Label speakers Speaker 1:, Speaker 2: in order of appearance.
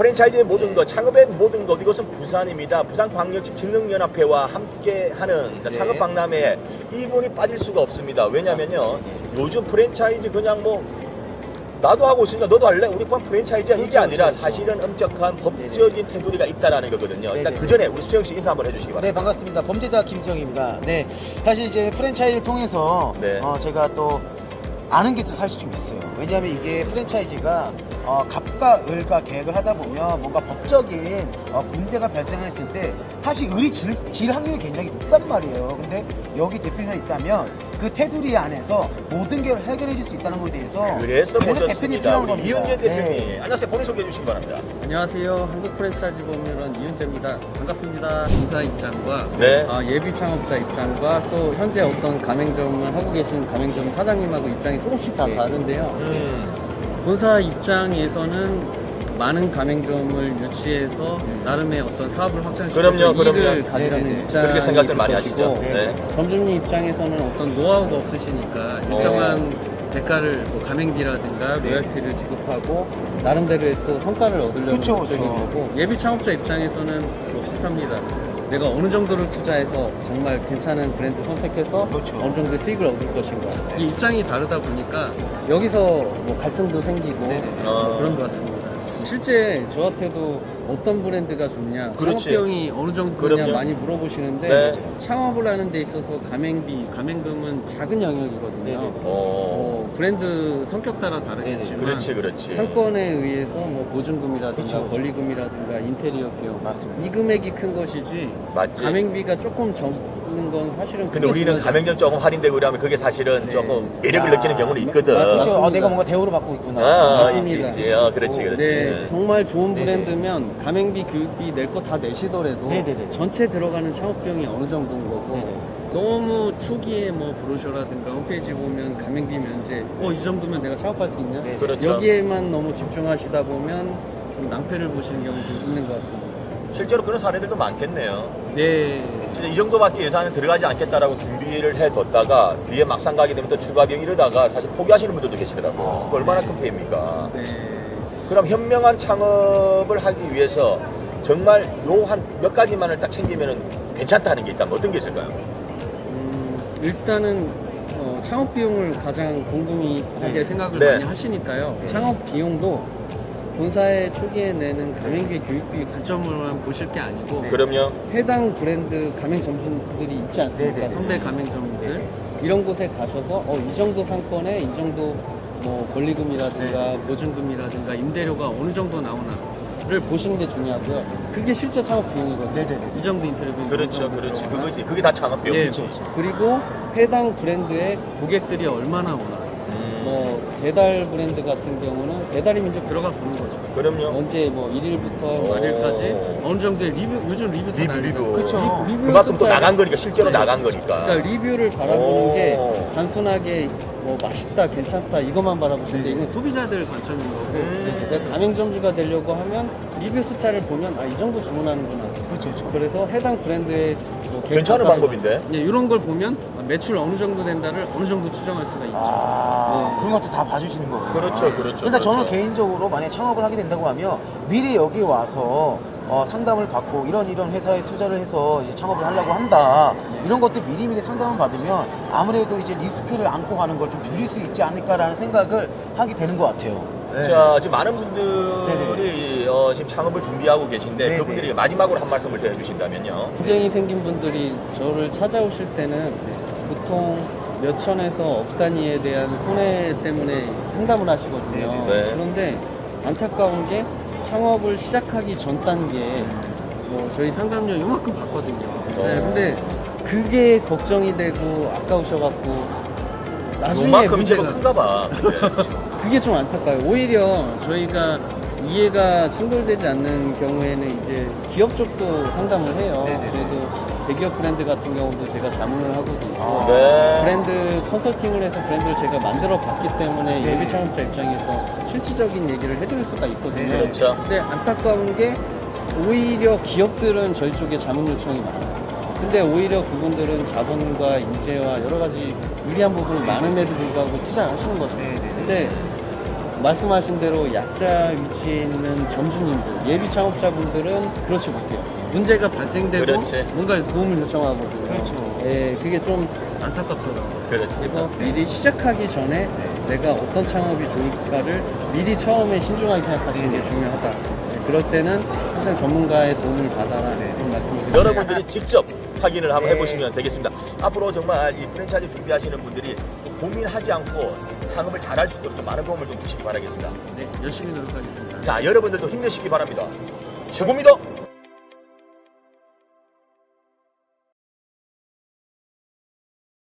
Speaker 1: 프랜차이즈의 모든 것, 창업의 모든 것, 이것은 부산입니다. 부산광역직진흥연합회와 함께하는 창업박람회에 이분이 빠질 수가 없습니다. 왜냐면요, 요즘 프랜차이즈 그냥 뭐 나도 하고 있으니까 너도 할래? 우리 반 프랜차이즈야. 이게 아니라 사실은 엄격한 법적인 테두리가 있다라는 거거든요. 일단 그 전에 우리 수영 씨 인사 한번 해주시기 바랍니다.
Speaker 2: 네, 반갑습니다. 범죄자 김수영입니다. 네, 사실 이제 프랜차이즈를 통해서 제가 또 아는 게 또 사실 좀 있어요. 왜냐하면 이게 프랜차이즈가 갑과 을과 계획을 하다 보면 뭔가 법적인 문제가 발생했을 때 사실 을이 질 확률이 굉장히 높단 말이에요. 근데 여기 대표님이 있다면 그 테두리 안에서 모든 걸 해결해 줄 수 있다는 것에 대해서
Speaker 1: 그래서
Speaker 2: 대표님이
Speaker 1: 모셨습니다.
Speaker 2: 필요한
Speaker 1: 우리
Speaker 2: 겁니다.
Speaker 1: 이윤재 대표님.
Speaker 2: 네.
Speaker 1: 안녕하세요. 본인 소개해 주시기 바랍니다.
Speaker 3: 안녕하세요. 한국 프랜차이즈 법률원 이윤재입니다. 반갑습니다. 공사 입장과 예비 창업자 입장과 또 현재 어떤 가맹점을 하고 계신 가맹점 사장님하고 입장이 조금씩 다 다른데요. 본사 입장에서는 많은 가맹점을 유치해서 나름의 어떤 사업을 확장시켜서 이익을 가지려는 입장이
Speaker 1: 그렇게 생각들 많이
Speaker 3: 있을
Speaker 1: 하시죠.
Speaker 3: 것이고, 점주님 입장에서는 어떤 노하우가 없으시니까 일정한 대가를 뭐 가맹비라든가 로열티를 지급하고 나름대로의 또 성과를 얻으려는 목적인 거고, 예비 창업자 입장에서는 뭐 비슷합니다. 내가 어느 정도를 투자해서 정말 괜찮은 브랜드 선택해서 어느 정도의 수익을 얻을 것인가, 이 입장이 다르다 보니까 여기서 뭐 갈등도 생기고 그런 것 같습니다. 실제 저한테도 어떤 브랜드가 좋냐, 창업비용이 어느 정도냐 많이 물어보시는데 창업을 하는 데 있어서 가맹금은 작은 영역이거든요. 브랜드 성격 따라 다르겠지만
Speaker 1: 그렇지.
Speaker 3: 상권에 의해서 뭐 보증금이라든가 권리금이라든가 인테리어 비용, 이 금액이 큰 것이지 가맹비가 조금 적는 건 사실은.
Speaker 1: 근데 우리는 가맹점 조금 할인되고 그러면 그게 사실은 조금 매력을 느끼는 경우는 있거든.
Speaker 2: 그렇죠. 내가 뭔가 대우를 받고 있구나.
Speaker 3: 맞습니다.
Speaker 1: 그렇지.
Speaker 3: 네, 정말 좋은 브랜드면 가맹비, 교육비 낼 거 다 내시더라도 전체 들어가는 창업 비용이 어느 정도인 거고, 너무 초기에 뭐 브로셔라든가 홈페이지 보면 가맹비 면제, 이 정도면 내가 창업할 수 있냐? 여기에만 너무 집중하시다 보면 좀 낭패를 보시는 경우도 있는 것 같습니다.
Speaker 1: 실제로 그런 사례들도 많겠네요.
Speaker 3: 네.
Speaker 1: 진짜 이 정도밖에 예산에 들어가지 않겠다라고 준비를 해뒀다가 뒤에 막상 가게 되면 또 추가 비용 이러다가 사실 포기하시는 분들도 계시더라고요. 얼마나 큰 피해입니까? 그럼 현명한 창업을 하기 위해서 정말 요 한 몇 가지만을 딱 챙기면 괜찮다는 게 있다면 어떤 게 있을까요?
Speaker 3: 일단은 창업 비용을 가장 궁금해하게 생각을 많이 하시니까요. 창업 비용도 본사의 초기에 내는 가맹비, 교육비 관점으로만 보실 게 아니고,
Speaker 1: 그럼요.
Speaker 3: 해당 브랜드 가맹점주들이 있지 않습니까? 선배 가맹점들 이런 곳에 가셔서 이 정도 상권에 이 정도 뭐 권리금이라든가 보증금이라든가 임대료가 어느 정도 나오나를 보시는 게 중요하고요. 그게 실제 창업 비용이거든요. 이 정도 인테리어 비용.
Speaker 1: 그렇지. 그거지. 그게 다 창업 비용이지.
Speaker 3: 그리고 해당 브랜드의 고객들이 얼마나 오나. 뭐 배달 브랜드 같은 경우는 배달의 민족 들어가 보는 거죠.
Speaker 1: 그럼요.
Speaker 3: 언제 뭐 1일부터 말일까지 어느 정도의 리뷰, 요즘 리뷰 다 나뉘잖아요.
Speaker 2: 그렇죠.
Speaker 3: 리뷰
Speaker 1: 그만큼 또 나간 거니까, 실제로 나간 거니까.
Speaker 3: 그러니까 리뷰를 바라보는 게 단순하게 뭐 맛있다, 괜찮다 이것만 바라보시는데 이건 소비자들 관점인 거고, 내가 가맹점주가 되려고 하면 리뷰 숫자를 보면 이 정도 주문하는구나. 그래서 해당 브랜드의 뭐
Speaker 1: 괜찮은 방법인데.
Speaker 3: 이런 걸 보면 매출 어느 정도 된다를 어느 정도 추정할 수가 있죠.
Speaker 2: 그런 것도 다 봐주시는 거고요.
Speaker 1: 그렇죠.
Speaker 2: 근데 저는 개인적으로 만약에 창업을 하게 된다고 하면 미리 여기 와서 상담을 받고 이런 회사에 투자를 해서 이제 창업을 하려고 한다, 이런 것들 미리미리 상담을 받으면 아무래도 이제 리스크를 안고 가는 걸 좀 줄일 수 있지 않을까라는 생각을 하게 되는 것 같아요.
Speaker 1: 자, 지금 많은 분들이 지금 창업을 준비하고 계신데 그분들이 마지막으로 한 말씀을 더 해주신다면요.
Speaker 3: 경쟁이 생긴 분들이 저를 찾아오실 때는 보통 몇 천에서 억 단위에 대한 손해 때문에 상담을 하시거든요. 그런데 안타까운 게 창업을 시작하기 전 단계에 뭐 저희 상담료 요만큼 받거든요. 근데 그게 걱정이 되고 아까우셔갖고 나중에
Speaker 1: 요만큼
Speaker 3: 문제가
Speaker 1: 큰가 봐.
Speaker 3: 그게 좀 안타까워요. 오히려 저희가 이해가 충돌되지 않는 경우에는 이제 기업 쪽도 상담을 해요. 그래도 대기업 브랜드 같은 경우도 제가 자문을 하고도 있고, 브랜드 컨설팅을 해서 브랜드를 제가 만들어 봤기 때문에 예비 창업자 입장에서 실질적인 얘기를 해드릴 수가 있거든요. 근데 안타까운 게 오히려 기업들은 저희 쪽에 자문 요청이 많아요. 근데 오히려 그분들은 자본과 인재와 여러 가지 유리한 부분이 많음에도 불구하고 투자를 하시는 거죠. 근데 말씀하신 대로 약자 위치에 있는 점주님들, 예비 창업자분들은 그렇지 못해요. 문제가 발생되고
Speaker 1: 그렇지.
Speaker 3: 뭔가 도움을 요청하거든요.
Speaker 2: 그렇죠.
Speaker 3: 예, 그게 좀 안타깝더라고요.
Speaker 1: 그렇지.
Speaker 3: 그래서 미리 시작하기 전에 내가 어떤 창업이 좋을까를 미리 처음에 신중하게 생각하시는 게 중요하다. 그럴 때는 항상 전문가의 도움을 받아라. 그런 말씀을 드립니다.
Speaker 1: 여러분들이 직접 확인을 한번
Speaker 2: 네.
Speaker 1: 해보시면 되겠습니다. 앞으로 정말 이 프랜차이즈 준비하시는 분들이 좀 고민하지 않고 창업을 잘할 수 있도록 좀 많은 도움을 좀 주시기 바라겠습니다.
Speaker 3: 네, 열심히 노력하겠습니다.
Speaker 1: 자, 여러분들도 힘내시기 바랍니다. 최고입니다.